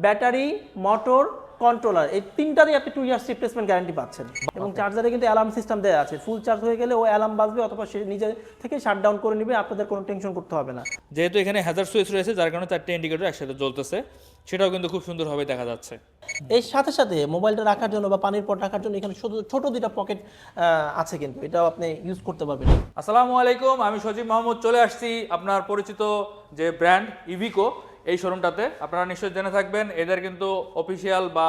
Battery, motor, controller, এই তিনটারই আপনি 2 years replacement guarantee পাচ্ছেন। এবং চার্জারে কিন্তু অ্যালার্ম সিস্টেম দেওয়া আছে, ফুল চার্জ হয়ে গেলে ও অ্যালার্ম বাজবে অথবা সে নিজে থেকে শাটডাউন করে নেবে, আপনাদের কোনো টেনশন করতে হবে না। যেহেতু এখানে হ্যাজার্ড সুইচ রয়েছে যার কারণে 4টে ইন্ডিকেটর একসাথে জ্বলতেছে, সেটাও কিন্তু খুব সুন্দরভাবে দেখা যাচ্ছে। এর সাথে সাথে মোবাইলটা রাখার জন্য বা পানির পট রাখার জন্য এখানে ছোট দুইটা পকেট আছে, কিন্তু এটাও আপনি ইউজ করতে পারবেন। আসসালামু আলাইকুম, আমি সজীব মাহমুদ চলে আসছি আপনার পরিচিত যে ব্র্যান্ড ইভিকো এই শোরুমটাতে। আপনারা নিশ্চয়ই জেনে থাকবেন এদের কিন্তু অফিসিয়াল বা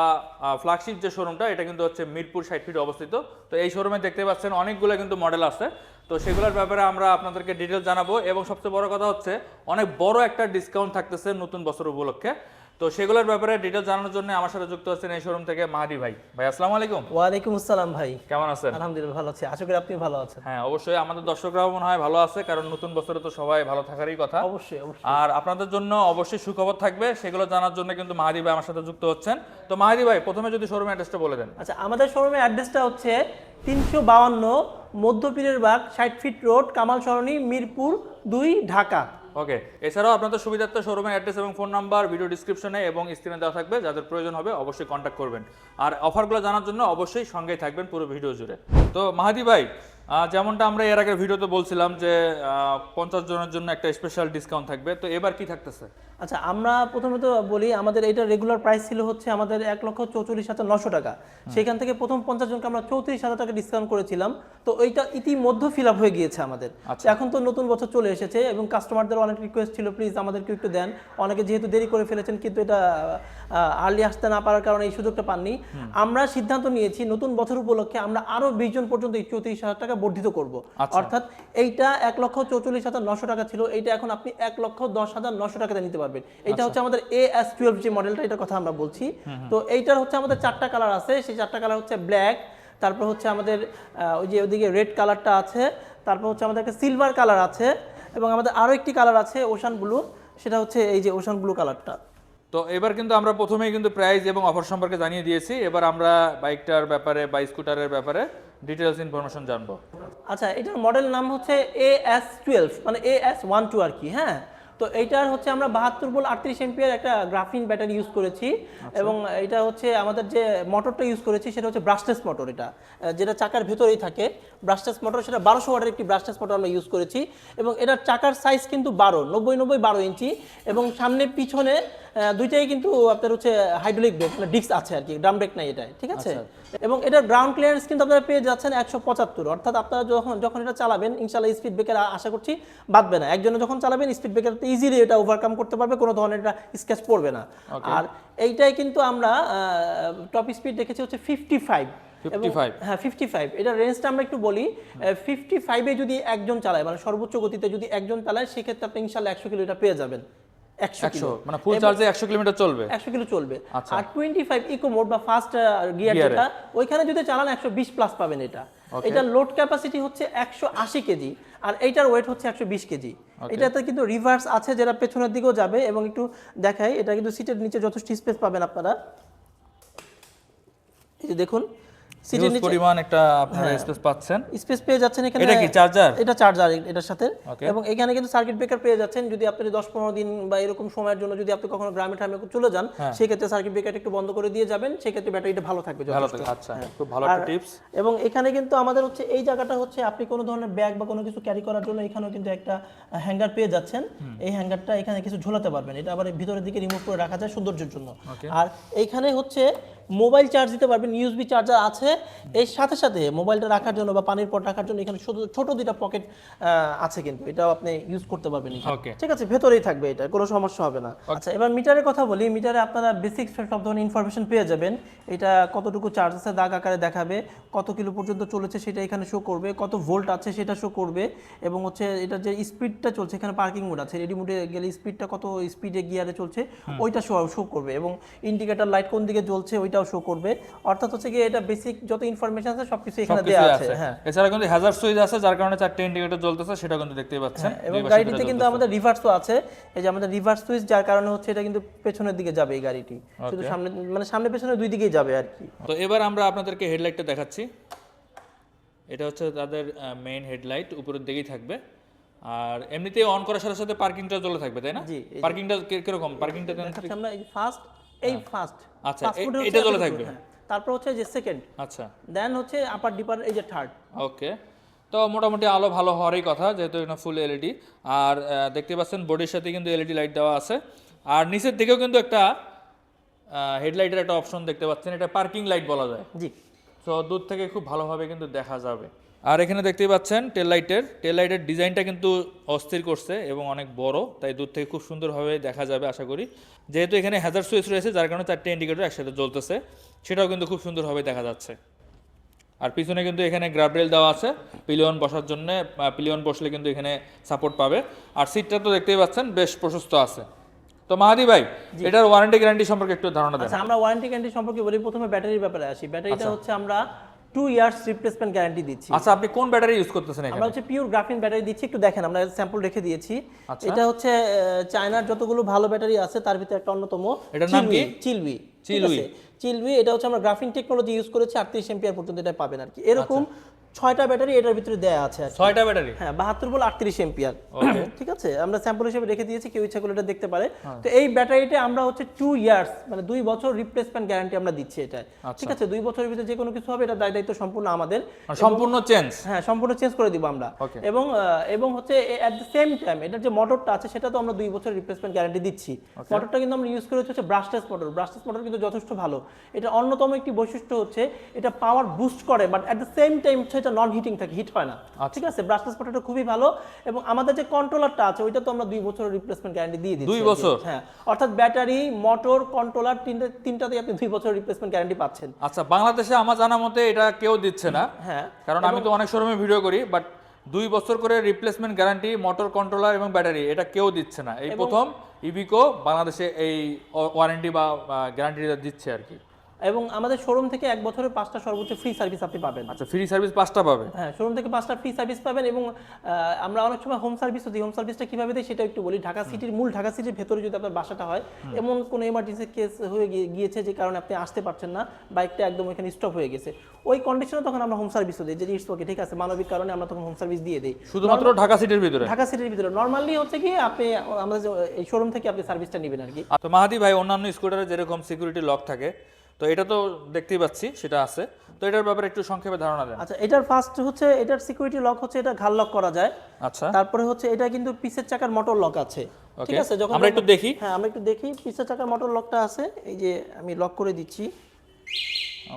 ফ্ল্যাগশিপ যে শোরুমটা এটা কিন্তু হচ্ছে মিরপুর 60 ফিট অবস্থিত। তো এই শোরুমে দেখতে পাচ্ছেন অনেকগুলো কিন্তু মডেল আছে, তো সেগুলোর ব্যাপারে আমরা আপনাদেরকে ডিটেলস জানাবো। এবং সবচেয়ে বড় কথা হচ্ছে অনেক বড় একটা ডিসকাউন্ট থাকতেছে নতুন বছর উপলক্ষে। তো সেগুলোর ব্যাপারে ডিটেলস জানানোর জন্য আমার সাথে যুক্ত আছেন এই শোরুম থেকে মাহাদি ভাই। ভাই আসসালামু আলাইকুম। ওয়ালাইকুম আসসালাম ভাই, কেমন আছেন? আলহামদুলিল্লাহ ভালো আছি, আশা করি আপনি ভালো আছেন। হ্যাঁ অবশ্যই, আমাদের দর্শকরাও মনে হয় ভালো আছে, কারণ নতুন বছরে তো সবাই ভালো থাকারই কথা। অবশ্যই অবশ্যই। আর আপনাদের জন্য অবশ্যই সুখবর থাকবে, সেগুলো জানার জন্য কিন্তু মাহাদি ভাই আমার সাথে যুক্ত হচ্ছেন। তো মাহাদি ভাই প্রথমে যদি শোরুম অ্যাড্রেসটা বলে দেন। আচ্ছা, আমাদের শোরুমের অ্যাড্রেসটা হচ্ছে 352 মধ্যপীরের বাগ, 60 ফিট রোড, কামাল সরণি, মিরপুর 2, ঢাকা। ওকে, এছাড়াও আপনাদের সুবিধার্থে শোরুমের অ্যাড্রেস এবং ফোন নাম্বার ভিডিও ডিসক্রিপশনে এবং স্ক্রিনে দেওয়া থাকবে, যাদের প্রয়োজন হবে অবশ্যই কন্ট্যাক্ট করবেন। আর অফারগুলো জানার জন্য অবশ্যই সঙ্গেই থাকবেন পুরো ভিডিও জুড়ে। তো মাহাদি ভাই, যেমনটা আমরা এর আগের ভিডিওতে বলছিলাম যে 50 জনের জন্য একটা স্পেশাল ডিসকাউন্ট থাকবে, তো এবার কি থাকতেছে? আচ্ছা, আমরা প্রথমত বলি আমাদের এটা রেগুলার প্রাইস ছিল হচ্ছে আমাদের 1,44,900 টাকা। সেখান থেকে প্রথম 50 জনকে আমরা 34,000 টাকা ডিসকাউন্ট করেছিলাম। তো এইটা ইতিমধ্যে ফিল আপ হয়ে গিয়েছে আমাদের। এখন তো নতুন বছর চলে এসেছে এবং কাস্টমারদের অনেক রিকোয়েস্ট ছিল প্লিজ আমাদেরকে একটু দেন। অনেকে যেহেতু দেরি করে ফেলেছেন কিন্তু এটা আর্লি আসতে না পারার কারণে এই সুযোগটা পাননি। আমরা সিদ্ধান্ত নিয়েছি নতুন বছর উপলক্ষে আমরা আরো 20 জন পর্যন্ত 34,000 টাকা বর্ধিত করব। অর্থাৎ এইটা 1,44,900 টাকা ছিল, এইটা এখন আপনি 1,10,900 টাকাতে নিতে পারবেন। এটা হচ্ছে আমাদের AS12 যে মডেলটা, এটার কথা আমরা বলছি। তো এইটার হচ্ছে আমাদের 4টা কালার আছে, সেই 4টা কালার হচ্ছে ব্ল্যাক, তারপর হচ্ছে আমাদের ওই যে ওদিকে রেড কালারটা আছে, তারপর হচ্ছে আমাদের একটা সিলভার কালার আছে, এবং আমাদের আরো একটি কালার আছে ওশান ব্লু, সেটা হচ্ছে এই যে ওশান ব্লু কালারটা। তো এবার কিন্তু আমরা প্রথমেই কিন্তু প্রাইস এবং অফার সম্পর্কে জানিয়ে দিয়েছি, এবার আমরা বাইকটার ব্যাপারে বা স্কুটারের ব্যাপারে ডিটেলস ইনফরমেশন জানবো। আচ্ছা, এটার মডেল নাম হচ্ছে AS12, মানে AS12 আর কি। হ্যাঁ, তো এইটার হচ্ছে আমরা 72 ভোল্ট 38 এম্পিয়ার একটা গ্রাফিন ব্যাটারি ইউজ করেছি। এবং এটা হচ্ছে আমাদের যে মোটরটা ইউজ করেছি সেটা হচ্ছে ব্রাশলেস মোটর, এটা যেটা চাকার ভেতরেই থাকে ব্রাশলেস মোটর, সেটা 1200 ওয়াটের একটি ব্রাশলেস মোটর আমরা ইউজ করেছি। এবং এটার চাকার সাইজ কিন্তু 12 ইঞ্চি, এবং সামনে পিছনে দুইটাই কিন্তু আপনার হচ্ছে হাইড্রোলিক ব্রেক, মানে ডিস্ক আছে আর কি, ড্রাম ব্রেক নাই এটাই, ঠিক আছে। এবং এটার গ্রাউন্ড ক্লিয়ারেন্স কিন্তু আপনারা পেয়ে যাচ্ছেন 175, অর্থাৎ আপনারা যখন এটা চালাবেন ইনশাআল্লাহ স্পিড ব্রেকার আশা করছি বাঁধবে না। একজনে যখন চালাবেন স্পিড ব্রেকারতে ইজিলি এটা ওভারকাম করতে পারবে, কোনো ধরনের এটা স্ক্র্যাচ পড়বে না। আর এইটাই কিন্তু আমরা টপ স্পিড দেখেছি হচ্ছে 55। হ্যাঁ 55, এটা রেঞ্জটা আমরা একটু বলি। 55-এ যদি একজন চালায়, মানে সর্বোচ্চ গতিতে যদি একজন চালায়, সেক্ষেত্রে আপনি ইনশাআল্লাহ 100 কিলো এটা পেয়ে যাবেন। 100 মানে ফুল চার্জে 100 কিলোমিটার চলবে, 100 কিলো চলবে। আর 25 ইকো মোড বা ফাস্ট গিয়ার যেটা, ওইখানে যদি চালান 120 প্লাস পাবেন এটা। এটা লোড ক্যাপাসিটি হচ্ছে 180 কেজি, আর এইটার ওয়েট হচ্ছে 120 কেজি। এটাতে কিন্তু রিভার্স আছে যেটা পেছনের দিকেও যাবে, এবং একটু দেখাই, এটা কিন্তু সিটের নিচে যথেষ্ট স্পেস পাবেন আপনারা। এই যে দেখুন সিটের নিচে পরিমাণ একটা আপনারা স্পেস পাচ্ছেন, স্পেস পেয়ে যাচ্ছেন এখানে। এটা কি চার্জার? এটা চার্জার এটার সাথে। এবং এখানে কিন্তু সার্কিট ব্রেকার পেয়ে যাচ্ছেন, যদি আপনি 10-15 দিন বা এরকম সময়ের জন্য যদি আপনি কখনো গ্রামে ঠামে চলে যান, সেই ক্ষেত্রে সার্কিট ব্রেকারটা একটু বন্ধ করে দিয়ে যাবেন, সেই ক্ষেত্রে ব্যাটারিটা ভালো থাকবে যথেষ্ট। আচ্ছা, খুব ভালো একটা টিপস। এবং এখানে কিন্তু আমাদের হচ্ছে এই জায়গাটা হচ্ছে আপনি কোনো ধরনের ব্যাগ বা কোনো কিছু ক্যারি করার জন্য এখানেও কিন্তু একটা হ্যাঙ্গার পেয়ে যাচ্ছেন। এই হ্যাঙ্গারটা এখানে কিছু ঝোলাতে পারবেন, এটা আবার ভিতরের দিকে রিমুভ করে রাখা যায় সৌন্দর্যের জন্য। আর এইখানে হচ্ছে মোবাইল চার্জ দিতে পারবেন, ইউএসবি চার্জার আছে। এর সাথে সাথে মোবাইলটা রাখার জন্য বা পানির পট রাখার জন্য এখানে ছোট দুইটা পকেট আছে, কিন্তু এটাও আপনি ইউজ করতে পারবেন, ঠিক আছে, ভেতরেই থাকবে, এটা কোনো সমস্যা হবে না। আচ্ছা, এবার মিটারের কথা বলি। মিটারে আপনারা বেসিক সব ধরনের ইনফরমেশন পেয়ে যাবেন। এটা কতটুকু চার্জ আছে দাগ আকারে দেখাবে, কত কিলো পর্যন্ত চলেছে সেটা এখানে শো করবে, কত ভোল্ট আছে সেটা শো করবে, এবং হচ্ছে এটা যে স্পিডটা চলছে, এখানে পার্কিং মোড আছে, রেডি মোডে গেলে স্পিডটা কত স্পিডে গিয়ারে চলছে ওইটা শো করবে, এবং ইন্ডিকেটর লাইট কোন দিকে জ্বলছে ওইটাও শো করবে। অর্থাৎ হচ্ছে কি এটা বেসিক যত ইনফরমেশন আছে সবকিছু এখানে দেয়া আছে। হ্যাঁ, এছাড়া কিন্তু হ্যাজার্ড সুইচ আছে, যার কারণে 4টে ইন্ডিকেটর জ্বলতেছে, সেটা কিন্তু দেখতেই পাচ্ছেন। এবং গাড়িটিতে কিন্তু আমাদের রিভার্সও আছে, এই যে আমাদের রিভার্স সুইচ, যার কারণে হচ্ছে এটা কিন্তু পেছনের দিকে যাবে এই গাড়িটি, শুধু সামনে, মানে সামনে পেছনে দুই দিকেই যাবে আর কি। তো এবার আমরা আপনাদেরকে হেডলাইটটা দেখাচ্ছি। এটা হচ্ছে তাদের মেইন হেডলাইট, উপরের দিকেই থাকবে। আর এমনিতেই অন করার সাথে সাথে পার্কিংটা জ্বলে থাকবে, তাই না? জি। পার্কিংটা কিরকম? পার্কিংটা আমরা এই ফার্স্ট এই ফার্স্ট আচ্ছা, এটা চলে থাকবে। তারপর হচ্ছে যে সেকেন্ড, আচ্ছা দেন হচ্ছে আপার ডিপার, এই যে থার্ড। ওকে, তো মোটামুটি আলো ভালো হওয়ারই কথা, যেহেতু এটা ফুল এলইডি। আর দেখতে পাচ্ছেন বোর্ডের সাথে কিন্তু এলইডি লাইট দেওয়া আছে। আর নিচের দিকেও কিন্তু একটা হেডলাইটের একটা অপশন দেখতে পাচ্ছেন, এটা পার্কিং লাইট বলা যায়। জি, তো দূর থেকে খুব ভালোভাবে কিন্তু দেখা যাবে। আর এখানে দেখতেই পাচ্ছেন টেল লাইটের ডিজাইনটা কিন্তু অস্থির করছে এবং অনেক বড়, তাই দূর থেকে খুব সুন্দরভাবে দেখা যাবে আশা করি। যেহেতু এখানে হ্যাজার্ড সুইচ রয়েছে, যার কারণে 4টে ইন্ডিকেটর একসাথে জ্বলতেছে, সেটাও কিন্তু খুব সুন্দরভাবে দেখা যাচ্ছে। আর পিছনে কিন্তু এখানে গ্রাব রেল দেওয়া আছে পিলিয়ন বসার জন্য, পিলিয়ন বসলে কিন্তু এখানে সাপোর্ট পাবে। আর সিটটা তো দেখতেই পাচ্ছেন বেশ প্রশস্ত আছে। তো মাহাদি ভাই, এটার ওয়ারেন্টি গ্যারান্টি সম্পর্কে একটু ধারণা দেন। আচ্ছা আমরা ওয়ারেন্টি গ্যারান্টি সম্পর্কে বলি। প্রথমে ব্যাটারির ব্যাপারে আসি। ব্যাটারিটা হচ্ছে আমরা 2 ইয়ার্স রিপ্লেসমেন্ট গ্যারান্টি দিচ্ছি। আচ্ছা, আপনি কোন ব্যাটারি ইউজ করতেছেন এখানে? আমরা হচ্ছে পিওর গ্রাফিন ব্যাটারি দিচ্ছি, একটু দেখেন, আমরা স্যাম্পল রেখে দিয়েছি। এটা হচ্ছে চায়নার যতগুলো ভালো ব্যাটারি আছে তার ভিতরে একটা অন্যতম। এটার নাম কি? চিলউই। চিলউই, এটা হচ্ছে আমরা গ্রাফিন টেকনোলজি ইউজ করেছি, 38 এম্পিয়ার পর্যন্ত এটা পাবেন আর কি। এরকম 6টা ব্যাটারি এটার ভিতরে দেয়া আছে আর কি। 6টা ব্যাটারি? হ্যাঁ, 72 ভোল্ট 38 এম্পিয়ার। ঠিক আছে, আমরা স্যাম্পল হিসেবে রেখে দিয়েছি, কেউ ইচ্ছা করলে এটা দেখতে পারে। তো এই ব্যাটারিতে আমরা হচ্ছে 2 ইয়ার্স মানে 2 বছর রিপ্লেসমেন্ট গ্যারান্টি আমরা দিচ্ছি এটা। ঠিক আছে, 2 বছরের ভিতরে যে কোনো কিছু হবে এটা দায়িত্ব সম্পূর্ণ আমাদের। সম্পূর্ণ চেঞ্জ? হ্যাঁ, সম্পূর্ণ চেঞ্জ করে দিব আমরা। এবং হচ্ছে এট দ্য সেম টাইম এটার যে মোটরটা আছে সেটা তো আমরা 2 বছর রিপ্লেসমেন্ট গ্যারান্টি দিচ্ছি। মোটরটা কিন্তু আমরা ইউজ করেছি হচ্ছে ব্রাশলেস মোটর। ব্রাশলেস মোটর কিন্তু যথেষ্ট ভালো। এটা অন্যতম একটি বৈশিষ্ট্য হচ্ছে এটা পাওয়ার বুস্ট করে, but at the same time হচ্ছে এটা নন হিটিং থাকে, হিট হয় না। ঠিক আছে, ব্রাশলেস মোটরটা খুবই ভালো। এবং আমাদের যে কন্ট্রোলারটা আছে ওইটা তো আমরা 2 বছরের রিপ্লেসমেন্ট গ্যারান্টি দিয়ে দিচ্ছি। 2 বছর? হ্যাঁ, অর্থাৎ ব্যাটারি, মোটর, কন্ট্রোলার তিনটাতেই আপনি 2 বছরের রিপ্লেসমেন্ট গ্যারান্টি পাচ্ছেন। আচ্ছা, বাংলাদেশে আমার জানা মতে এটা কেউ দিচ্ছে না। হ্যাঁ, কারণ আমি তো অনেক শোরুমে ভিডিও করি, বাট 2 বছর করে রিপ্লেসমেন্ট গ্যারান্টি মোটর, কন্ট্রোলার এবং ব্যাটারি এটা কেউ দিচ্ছে না। এই প্রথম ইভিকো বাংলাদেশে এই ওয়ারেন্টি বা গ্যারান্টিটা দিচ্ছে আর কি। এবং আমাদের শোরুম থেকে 1 বছরের 5টা সর্বোচ্চ ফ্রি সার্ভিস আপনি পাবেন। আচ্ছা, ফ্রি সার্ভিস 5টা পাবে? হ্যাঁ, শোরুম থেকে 5টা ফ্রি সার্ভিস পাবেন। এবং আমরা অনেক সময় হোম সার্ভিসও দিই। হোম সার্ভিসটা কিভাবে দিই সেটা একটু বলি। ঢাকা সিটির ঢাকা সিটির ভেতরে যদি আপনার বাসাটা হয়, এমন কোনো এমার্জেন্সি কেস হয়ে গিয়েছে যে কারণে আপনি আসতে পারছেন না, বাইকটা একদম এখানে স্টপ হয়ে গেছে, ওই কন্ডিশনে তখন আমরা হোম সার্ভিসও দিই, যে ইটস ওকে, ঠিক আছে, মানবিক কারণে আমরা তখন হোম সার্ভিস দিয়ে দিই। শুধুমাত্র ঢাকা সিটির ভিতরে? ঢাকা সিটির ভিতরে। নরমালি হচ্ছে কি আপনি আমাদের এই শোরুম থেকে আপনি সার্ভিসটা নেবেন আর কি। তো মাহাদি ভাই, অন্যান্য স্কুটারে যেরকম সিকিউরিটি লক থাকে, তো এটা তো দেখতেই পাচ্ছি সেটা আছে, তো এটার ব্যাপারে একটু সংক্ষেপে ধারণা দেন। আচ্ছা, এটার ফার্স্ট হচ্ছে এটার সিকিউরিটি লক হচ্ছে এটা ঘাড় লক করা যায়। আচ্ছা, তারপরে হচ্ছে এটা কিন্তু পিছের চাকার মোটর লক আছে। ঠিক আছে, যখন আমরা একটু দেখি। হ্যাঁ, আমরা একটু দেখি। পিছের চাকার মোটর লকটা আছে, এই যে আমি লক করে দিচ্ছি।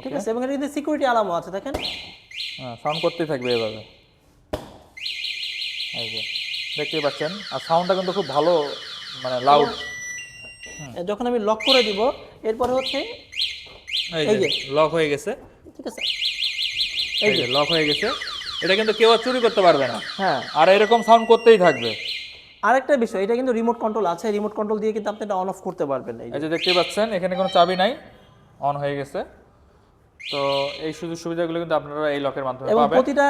ঠিক আছে, এবং এটা কিন্তু সিকিউরিটি আলামও আছে, দেখেন। হ্যাঁ, সাউন্ড করতেই থাকবে এভাবে, এই যে দেখতেই পাচ্ছেন। আর সাউন্ডটা কিন্তু খুব ভালো, মানে লাউড। যখন আমি লক করে দিব, এরপরে হচ্ছে এই যে লক হয়ে গেছে। ঠিক আছে, এই যে লক হয়ে গেছে। এটা কিন্তু কেউ আর চুরি করতে পারবে না। হ্যাঁ, আর এরকম সাউন্ড করতেই থাকবে। আরেকটা বিষয়, এটা কিন্তু রিমোট কন্ট্রোল আছে। রিমোট কন্ট্রোল দিয়ে কিন্তু আপনি এটা অন অফ করতে পারবেন। এই যে দেখতেই পাচ্ছেন এখানে কোনো চাবি নাই, অন হয়ে গেছে। তো এই সুযোগ সুবিধাগুলো কিন্তু আপনারা এই লকের মাধ্যমে এবং পাবেন। প্রতিটা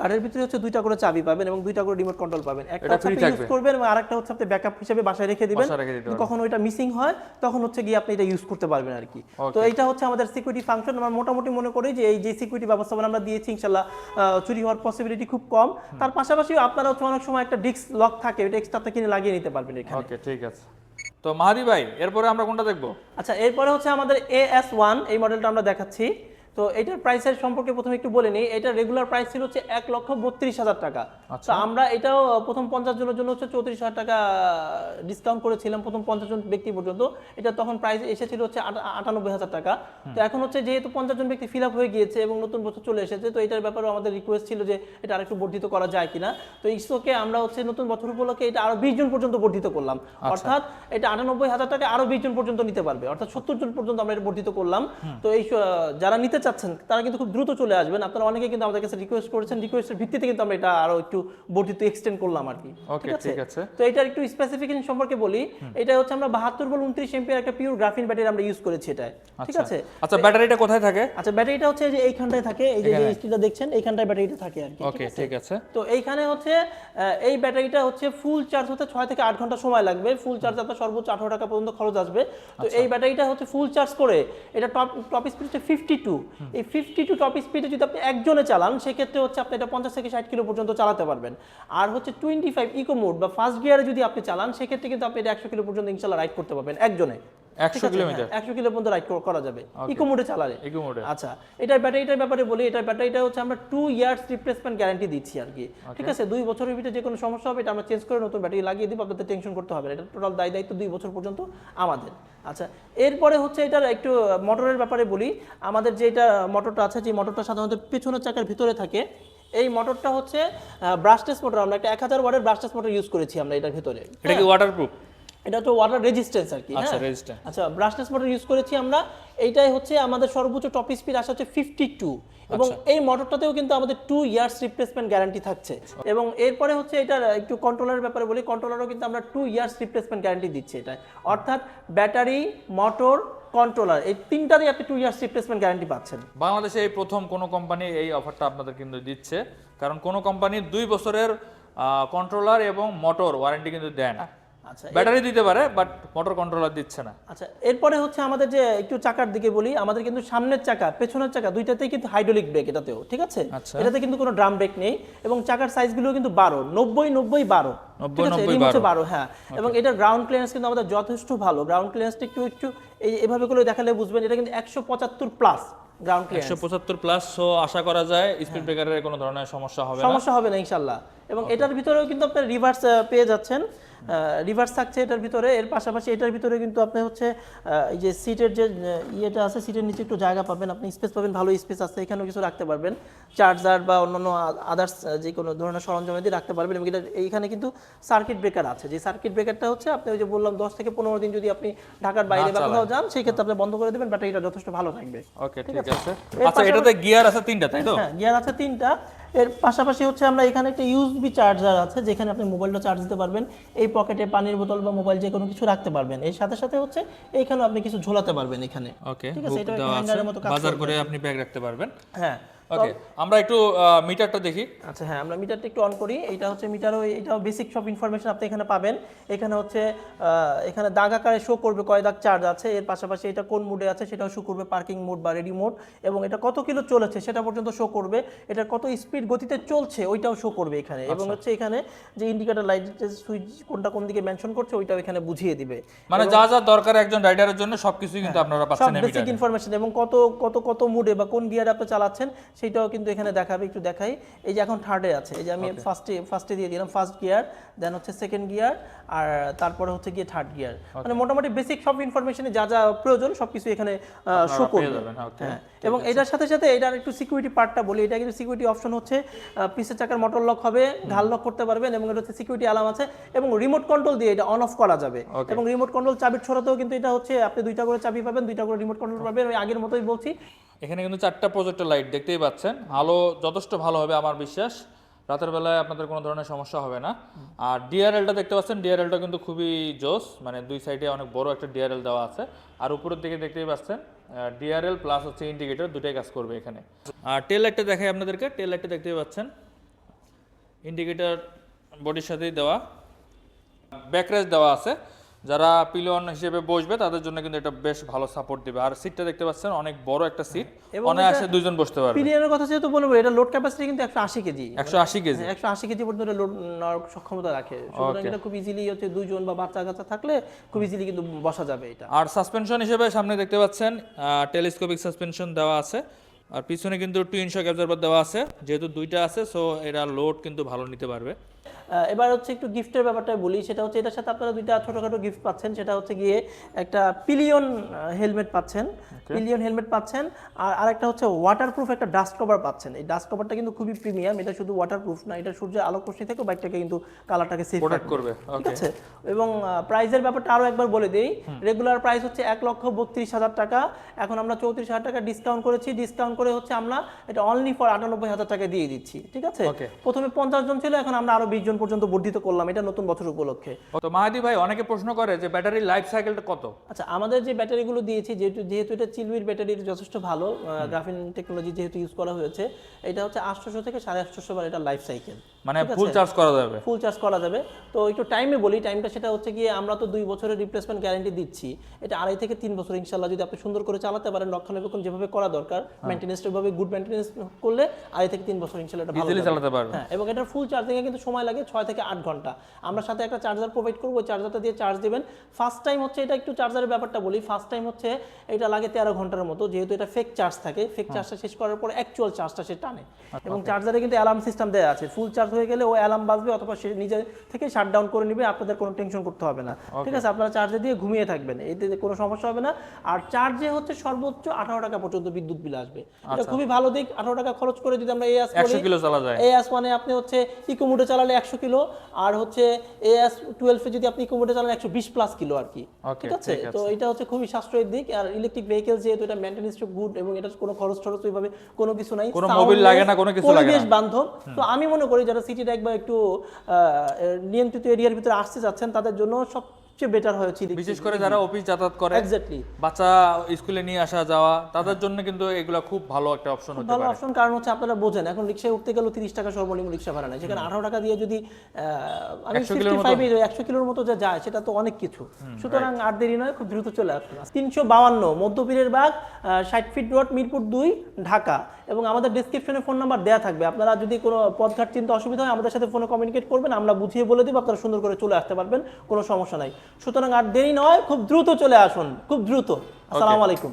গাড়ির ভিতরে হচ্ছে 2টা করে চাবি পাবেন এবং 2টা করে রিমোট কন্ট্রোল পাবেন। একটা হচ্ছে আপনি ইউজ করবেন এবং আরেকটা হচ্ছে আপনি ব্যাকআপ হিসেবে বাসায় রেখে দিবেন। কখন ওইটা মিসিং হয় তখন হচ্ছে গিয়ে আপনি এটা ইউজ করতে পারবেন আর কি। তো এইটা হচ্ছে আমাদের সিকিউরিটি ফাংশন। আমরা মোটামুটি মনে করি যে এই যে সিকিউরিটি ব্যবস্থাপনা আমরা দিয়েছি, ইনশাআল্লাহ চুরি হওয়ার পসিবিলিটি খুব কম। তার পাশাপাশি আপনারা হচ্ছে অনেক সময় একটা ডিস্ক লক থাকে, এটা এক্সট্রা কিনে লাগিয়ে নিতে পারবেন এখানে। ওকে, ঠিক আছে। তো মাহাদি ভাই, এরপরে আমরা কোনটা দেখব? আচ্ছা, এরপরে হচ্ছে আমাদের AS1 এই মডেলটা আমরা দেখাচ্ছি। তো এটার প্রাইসের সম্পর্কে প্রথমে একটু বলে নিই। এটা রেগুলার প্রাইস ছিল হচ্ছে 1,32,000 টাকা। তো আমরা এটাও প্রথম 50 জনের জন্য হচ্ছে 34,000 টাকা ডিসকাউন্ট করেছিলাম, প্রথম 50 জন ব্যক্তি পর্যন্ত। এটা তখন প্রাইস এসেছিল হচ্ছে 98,000 টাকা। তো এখন হচ্ছে যেহেতু 50 জন ব্যক্তি ফিল আপ হয়ে গিয়েছে এবং নতুন বছর চলে এসেছে, তো এটার ব্যাপারে আমাদের রিকোয়েস্ট ছিল যে এটা আরেকটু বর্ধিত করা যায় কিনা। তো ইসোকে আমরা হচ্ছে নতুন বছর উপলক্ষে এটা আরো 20 জন পর্যন্ত বর্ধিত করলাম। অর্থাৎ এটা 98,000 টাকা আরো 20 জন পর্যন্ত নিতে পারবে, অর্থাৎ 70 জন পর্যন্ত আমরা এটা বর্ধিত করলাম। তো এই যারা নিতে চাচ্ছেন তারা কিন্তু খুব দ্রুত চলে আসবেন। আপনারা অনেকে কিন্তু আমাদের কাছে রিকোয়েস্ট করেছেন, রিকোয়েস্টের ভিত্তিতে কিন্তু আমরা এটা আরো একটু বর্ধিত এক্সটেন্ড করলাম আর কি। ঠিক আছে। তো এটার একটু স্পেসিফিকেশন সম্পর্কে বলি। এটা হচ্ছে আমরা 72 ভোল্ট 29 এম্পিয়ার একটা পিওর গ্রাফিন ব্যাটারি আমরা ইউজ করেছি এটা। ঠিক আছে। আচ্ছা, ব্যাটারিটা কোথায় থাকে? আচ্ছা, ব্যাটারিটা হচ্ছে যে এইখানটায় থাকে, এই যে স্টিলটা দেখছেন এইখানটায় ব্যাটারিটা থাকে আর কি। ওকে, ঠিক আছে। তো এইখানে হচ্ছে এই ব্যাটারিটা হচ্ছে ফুল চার্জ হতে 6 থেকে 8 ঘন্টা সময় লাগবে। ফুল চার্জ আপনার সর্বোচ্চ 18 টাকা পর্যন্ত খরচ আসবে। তো এই ব্যাটারিটা হচ্ছে ফুল চার্জ করে এটা টপ স্পিড হচ্ছে 52। এই 52 টপ স্পিডে যদি আপনি একজনে চালান সেক্ষেত্রে হচ্ছে আপনি এটা 50 থেকে 60 কিলো পর্যন্ত চালাতে পারবেন। আর হচ্ছে 25 ইকো মোড বা ফার্স্ট গিয়ারে যদি আপনি চালান সেক্ষেত্রে কিন্তু আপনি এটা 100 কিলো পর্যন্ত ইনশাআল্লাহ রাইড করতে পারবেন একজনে। 100 কিলোমিটার 100 কিলো পর্যন্ত রাইড করা যাবে ইকো মোডে চালালে। ইকো মোডে। আচ্ছা, এটার ব্যাটারিটার ব্যাপারে বলি, এটার ব্যাটারিটা হচ্ছে আমরা 2 ইয়ার্স রিপ্লেসমেন্ট গ্যারান্টি দিচ্ছি আর কি। ঠিক আছে, 2 বছরের ভিতরে যে কোনো সমস্যা হবে এটা আমরা চেঞ্জ করে নতুন ব্যাটারি লাগিয়ে দিব, আপনাদের টেনশন করতে হবে না, এটা টোটাল দায়িত্ব 2 বছর পর্যন্ত আমাদের। আচ্ছা, এরপরে হচ্ছে এটার একটু মোটরের ব্যাপারে বলি। আমাদের যে এটা মোটরটা আছে, যে মোটরটা সাধারণত পেছনের চাকার ভিতরে থাকে, এই মোটরটা হচ্ছে ব্রাশলেস মোটর। আমরা একটা 1000 ওয়াটের ব্রাশলেস মোটর ইউজ করেছি আমরা এটার ভিতরে। এটা কি ওয়াটারপ্রুফ? এটা তো ওয়াটার রেজিস্ট্যান্স আর কি। আচ্ছা, হ্যাঁ, রেজিস্ট্যান্স। আচ্ছা, ব্রাশলেস মোটর ইউজ করেছি আমরা। এইটাই হচ্ছে আমাদের সর্বোচ্চ টপ স্পিড আসা হচ্ছে 52, এবং এই মোটরটাতেও কিন্তু আমাদের 2 ইয়ার্স রিপ্লেসমেন্ট গ্যারান্টি থাকছে। এবং এরপরে হচ্ছে এটার একটু কন্ট্রোলারের ব্যাপারে বলি, কন্ট্রোলারও কিন্তু আমরা 2 ইয়ার্স রিপ্লেসমেন্ট গ্যারান্টি দিচ্ছি এটা, অর্থাৎ ব্যাটারি, মোটর, কন্ট্রোলার, এই তিনটারই আপনি 2 ইয়ার্স রিপ্লেসমেন্ট গ্যারান্টি পাচ্ছেন। বাংলাদেশে এই প্রথম কোনো কোম্পানি এই অফারটা আপনাদের কিন্তু দিচ্ছে, কারণ কোনো কোম্পানি 2 বছরের কন্ট্রোলার এবং মোটর ওয়ারেন্টি কিন্তু দেয় না। আচ্ছা, ব্যাটারি দিতে পারে, বাট মোটর কন্ট্রোলার দিচ্ছে না। আচ্ছা, এরপরে হচ্ছে আমাদের যে একটু চাকার দিকে বলি, আমাদের কিন্তু সামনের চাকা পেছনের চাকা দুইটাতেই কিন্তু হাইড্রোলিক ব্রেক এটাতেও, ঠিক আছে? আচ্ছা। এটাতে কিন্তু কোনো ড্রাম ব্রেক নেই, এবং চাকার সাইজগুলো কিন্তু 12 90 90 12, ঠিক আছে? 90 এরই মধ্যে 12, হ্যাঁ। এবং এটার গ্রাউন্ড ক্লিয়ারেন্স কিন্তু আমাদের যথেষ্ট ভালো। গ্রাউন্ড ক্লিয়ারেন্সটা একটু এভাবে করে দেখালে বুঝবেন, এটা কিন্তু 175 plus ground clearance. 175 plus, so আশা করা যায় স্পিড ব্রেকারের কোনো ধরনের সমস্যা হবে না ইনশাআল্লাহ। এবং এটার ভিতরেও কিন্তু আপনি রিভার্স পেয়ে যাচ্ছেন, রিভার্স থাকছে এটার ভিতরে। এর পাশাপাশি এটার ভিতরে কিন্তু আপনি হচ্ছে এই যে সিটের যে ইয়েটা আছে, সিটের নিচে একটু জায়গা পাবেন, আপনি স্পেস পাবেন, ভালো স্পেস আছে, এখানেও কিছু রাখতে পারবেন, চার্জার বা অন্যান্য আদার্স যে কোনো ধরনের সরঞ্জাম দিয়ে রাখতে পারবেন। এবং এটা এইখানে কিন্তু সার্কিট ব্রেকার আছে, যে সার্কিট ব্রেকারটা হচ্ছে আপনি ওই যে বললাম 10 থেকে 15 দিন যদি আপনি ঢাকার বাইরে বা কোথাও যান, সেই ক্ষেত্রে আপনি বন্ধ করে দেবেন, ব্যাটারিটা যথেষ্ট ভালো থাকবে। ওকে, ঠিক আছে। আচ্ছা, এটাতে গিয়ার আছে 3টা, তাই তো? হ্যাঁ, গিয়ার আছে 3টা। এর পাশাপাশি হচ্ছে আমরা এখানে একটা ইউএসবি চার্জার আছে, যেখানে আপনি মোবাইলটা চার্জ দিতে পারবেন, এই পকেটে পানির বোতল বা মোবাইল যে কোনো কিছু রাখতে পারবেন। এর সাথে সাথে হচ্ছে এইখানে আপনি কিছু ঝোলাতে পারবেন এখানে। ওকে, ঠিক আছে, এটা হ্যাঙ্গারের মতো কাজ বাজার করবে। করে আপনি ব্যাগ রাখতে পারবেন। হ্যাঁ, ওকে, আমরা একটু মিটারটা দেখি। আচ্ছা, হ্যাঁ, আমরা মিটারটা একটু অন করি। এটা হচ্ছে মিটারও, এটাও বেসিক সব ইনফরমেশন আপনি এখানে পাবেন। এখানে হচ্ছে এখানে দাগ আকারে শো করবে কয় দাগ চার্জ আছে, এর পাশাপাশি এটা কোন মোডে আছে সেটাও শো করবে, পার্কিং মোড বা রেডি মোড, এবং এটা কত কিলো চলেছে সেটা পর্যন্ত শো করবে, এটা কত স্পিড গতিতে চলছে ওইটাও শো করবে এখানে। এবং হচ্ছে এখানে যে ইন্ডিকেটর লাইটের সুইচ কোনটা কোন দিকে মেনশন করছে ওইটাও এখানে বুঝিয়ে দিবে। মানে যা যা দরকার একজন রাইডারের জন্য সবকিছুই কিন্তু আপনারা পাচ্ছেন এই বেসিক মিটারে। ইনফরমেশন, এবং কত কত কত মুডে বা কোন গিয়ারে আপনি চালাচ্ছেন সেটাও কিন্তু এখানে দেখাবে। একটু দেখাই, এই যে এখন থার্ডে আছে, এই যে আমি ফার্স্টে দিয়ে দিলাম ফার্স্ট গিয়ার, দেন হচ্ছে সেকেন্ড গিয়ার, আর তারপরে হচ্ছে গিয়ে থার্ড গিয়ার। মানে মোটামুটি বেসিক সব ইনফরমেশনে যা যা প্রয়োজন সবকিছু এখানে শো করবে। হ্যাঁ, এবং এটার সাথে সাথে এটার একটু সিকিউরিটি পার্টটা বলি। এটা কিন্তু সিকিউরিটি অপশন হচ্ছে পিছের চাকার মোটর লক হবে, ঘাল লক করতে পারবেন, এবং এটা হচ্ছে সিকিউরিটি অ্যালার্ম আছে, এবং রিমোট কন্ট্রোল দিয়ে এটা অন অফ করা যাবে। এবং রিমোট কন্ট্রোল চাবির ছড়াতেও কিন্তু এটা হচ্ছে আপনি 2টা করে চাবি পাবেন, 2টা করে রিমোট কন্ট্রোল পাবেন। ওই আগের মতোই বলছি, এখানে কিন্তু 4টা প্রজেক্টর লাইট দেখতেই পাচ্ছেন, আলো যথেষ্ট ভালো হবে আমার বিশ্বাস, রাতের বেলায় আপনাদের কোনো ধরনের সমস্যা হবে না। আর ডিআরএলটা দেখতে পাচ্ছেন, ডিআরএলটা কিন্তু খুবই জোস, মানে 2 সাইডে অনেক বড় একটা ডিআরএল দেওয়া আছে। আর উপরের দিকে দেখতেই পাচ্ছেন ডিআরএল প্লাস হচ্ছে ইন্ডিকেটর, দুটাই কাজ করবে এখানে। আর টেল লাইটটা দেখাই আপনাদেরকে, টেল লাইটটা দেখতেই পাচ্ছেন, ইন্ডিকেটর বডির সাথেই দেওয়া, ব্যাকরেজ দেওয়া আছে, যারা পিলিয়ন হিসেবে বসবে তাদের জন্য কিন্তু এটা বেশ ভালো সাপোর্ট দিবে। আর সিটটা দেখতে পাচ্ছেন, অনেক বড় একটা সিট, অনায়াসে 2 জন বসতে পারবে। পিলিয়নের কথা যেহেতু বলবো, এটা লোড ক্যাপাসিটি কিন্তু 180 কেজি, 180 কেজি, 180 কেজি পর্যন্ত লোড নেওয়ার সক্ষমতা রাখে। সুতরাং এটা খুব ইজিলি হচ্ছে 2 জন বা বাচ্চা কাচ্চা থাকলে খুব ইজিলি কিন্তু বসা যাবে এটা। আর সাসপেনশন হিসেবে সামনে দেখতে পাচ্ছেন টেলিস্কোপিক সাসপেনশন দেওয়া আছে, আর পিছনে কিন্তু টুইন শক অ্যাবজর্বার দেওয়া আছে, যেহেতু 2টা আছে সো এরা লোড কিন্তু ভালো নিতে পারবে। এবার হচ্ছে একটু গিফটের ব্যাপারটা বলি, সেটা হচ্ছে এটার সাথে আপনারা 2টা ছোটখাটো গিফট পাচ্ছেন। সেটা হচ্ছে গিয়ে একটা পিলিয়ন হেলমেট পাচ্ছেন, পিলিয়ন হেলমেট পাচ্ছেন, আর আরেকটা হচ্ছে ওয়াটারপ্রুফ একটা ডাস্ট কভার পাচ্ছেন। এই ডাস্ট কভারটা কিন্তু খুবই প্রিমিয়াম, এটা শুধু ওয়াটারপ্রুফ না, এটা সূর্যের আলোক রশ্মি থেকে বাইকটাকে কিন্তু কালারটাকে সেভ করবে, ঠিক আছে? এবং প্রাইসের ব্যাপারটা আরো একবার বলে দেই, রেগুলার প্রাইস হচ্ছে 1,32,000 টাকা, এখন আমরা 34,000 টাকা ডিসকাউন্ট করেছি। ডিসকাউন্ট করে হচ্ছে আমরা এটা অনলি ফর 98,000 টাকা দিয়ে দিচ্ছি, ঠিক আছে? প্রথমে 50 জন ছিল, এখন আমরা আরো 20 জন পর্যন্ত বর্ধিত করলাম, এটা নতুন বছর উপলক্ষে। তো মাহাদি ভাই, অনেকে প্রশ্ন করে যে ব্যাটারির লাইফ সাইকেলটা কত? আচ্ছা, আমাদের যে ব্যাটারিগুলো দিয়েছি, যেহেতু এটা চিলউইড ব্যাটারির যথেষ্ট ভালো গ্রাফিন টেকনোলজি যেহেতু ইউজ করা হয়েছে, এটা হচ্ছে 800 থেকে 850 বার এটা লাইফ সাইকেল। মানে ফুল চার্জ করা যাবে। ফুল চার্জ করা যাবে। তো একটু টাইমে বলি, টাইমটা সেটা হচ্ছে গিয়ে আমরা তো 2 বছরের রিপ্লেসমেন্ট গ্যারান্টি দিচ্ছি, এটা 2.5 থেকে 3 বছর ইনশাআল্লাহ যদি আপনি সুন্দর করে চালাতে পারেন, রক্ষণাবেক্ষণ যেভাবে করা দরকার, মেইনটেনেন্সটা ভাবে গুড মেইনটেনেন্স করলে 2.5 থেকে 3 বছর ইনশাআল্লাহ এটা ভালো ইজিলি চালাতে পারবে। হ্যাঁ, এবং এটার ফুল চার্জিং এ কিন্তু সময় লাগে 6 থেকে 8 ঘন্টা। আমরা সাথে একটা চার্জার প্রোভাইড করব, ওই চার্জারটা দিয়ে চার্জ দিবেন। ফার্স্ট টাইম হচ্ছে এটা একটু চার্জারের ব্যাপারটা বলি, ফার্স্ট টাইম হচ্ছে এটা লাগে 13 ঘন্টার মতো, যেহেতু এটা ফেক চার্জ থাকে, ফেক চার্জটা শেষ করার পর অ্যাকচুয়াল চার্জটা সে টানে। এবং চার্জারে কিন্তু অ্যালার্ম সিস্টেম দেওয়া আছে, ফুল চার্জ হয়ে গেলে ও অ্যালার্ম বাজবে অথবা সে নিজে থেকে শাটডাউন করে নেবে, আপনাদের কোনো টেনশন করতে হবে না। ঠিক আছে, আপনারা চার্জে দিয়ে ঘুমিয়ে থাকবেন, এতে কোনো সমস্যা হবে না। আর চার্জে হচ্ছে সর্বোচ্চ 18 টাকা পর্যন্ত বিদ্যুৎ বিল আসবে, এটা খুবই ভালো দিক। 18 টাকা খরচ করে যদি আমরা AS 100 কিলো চালা যায়। AS মানে আপনি হচ্ছে ইকো মোডে চালালে 100 কিলো, আর হচ্ছে AS 12 এ যদি আপনি ইকো মোডে চালালে 120 প্লাস কিলো আর কি। ঠিক আছে, তো এটা হচ্ছে খুবই সাশ্রয়ী দিক। আর ইলেকট্রিক ভেহিকল যেহেতু এটা মেইনটেনেন্সটা গুড এবং এটা কোনো খরচ ওইভাবে কোনো কিছু নাই, কোনো মোবিল লাগে না, কোনো কিছু লাগে না, পরিবেশ বান্ধব। তো আমি মনে করি যারা সিটিতে একবার একটু নিয়ন্ত্রিত এরিয়ার ভিতরে আসতে যাচ্ছেন তাদের জন্য সবচেয়ে বেটার হয়েছে, বিশেষ করে যারা অফিস যাতায়াত করে, এক্স্যাক্টলি বাচ্চা স্কুলে নিয়ে আসা যাওয়া, তাদের জন্য কিন্তু এগুলা খুব ভালো একটা অপশন হতে ভালো পারে। অপশন। কারণ হচ্ছে আপনারা বোঝেন এখন রিকশায় উঠতে গেলেও 30 টাকা সর্বনিম্ন রিকশা ভাড়া নেয়, সেখানে 18 টাকা দিয়ে যদি আমি 100 কিলোর মতো যা যায় সেটা তো অনেক কিছু। সুতরাং আর দেরি নয়, খুব দ্রুত চলে আসুন। 352 মধ্যপীরের বাগ, 60 ফিট রোড, মিরপুর 2, ঢাকা। এবং আমাদের ডেসক্রিপশনে ফোন নাম্বার দেওয়া থাকবে, আপনারা যদি কোনো পথঘাট চিনতে অসুবিধা হয় আমাদের সাথে ফোনে কমিউনিকেট করবেন, আমরা বুঝিয়ে বলে দিব, আপনারা সুন্দর করে চলে আসতে পারবেন, কোনো সমস্যা নাই। সুতরাং আর দেরি নয়, খুব দ্রুত চলে আসুন, খুব দ্রুত। আসসালামু আলাইকুম।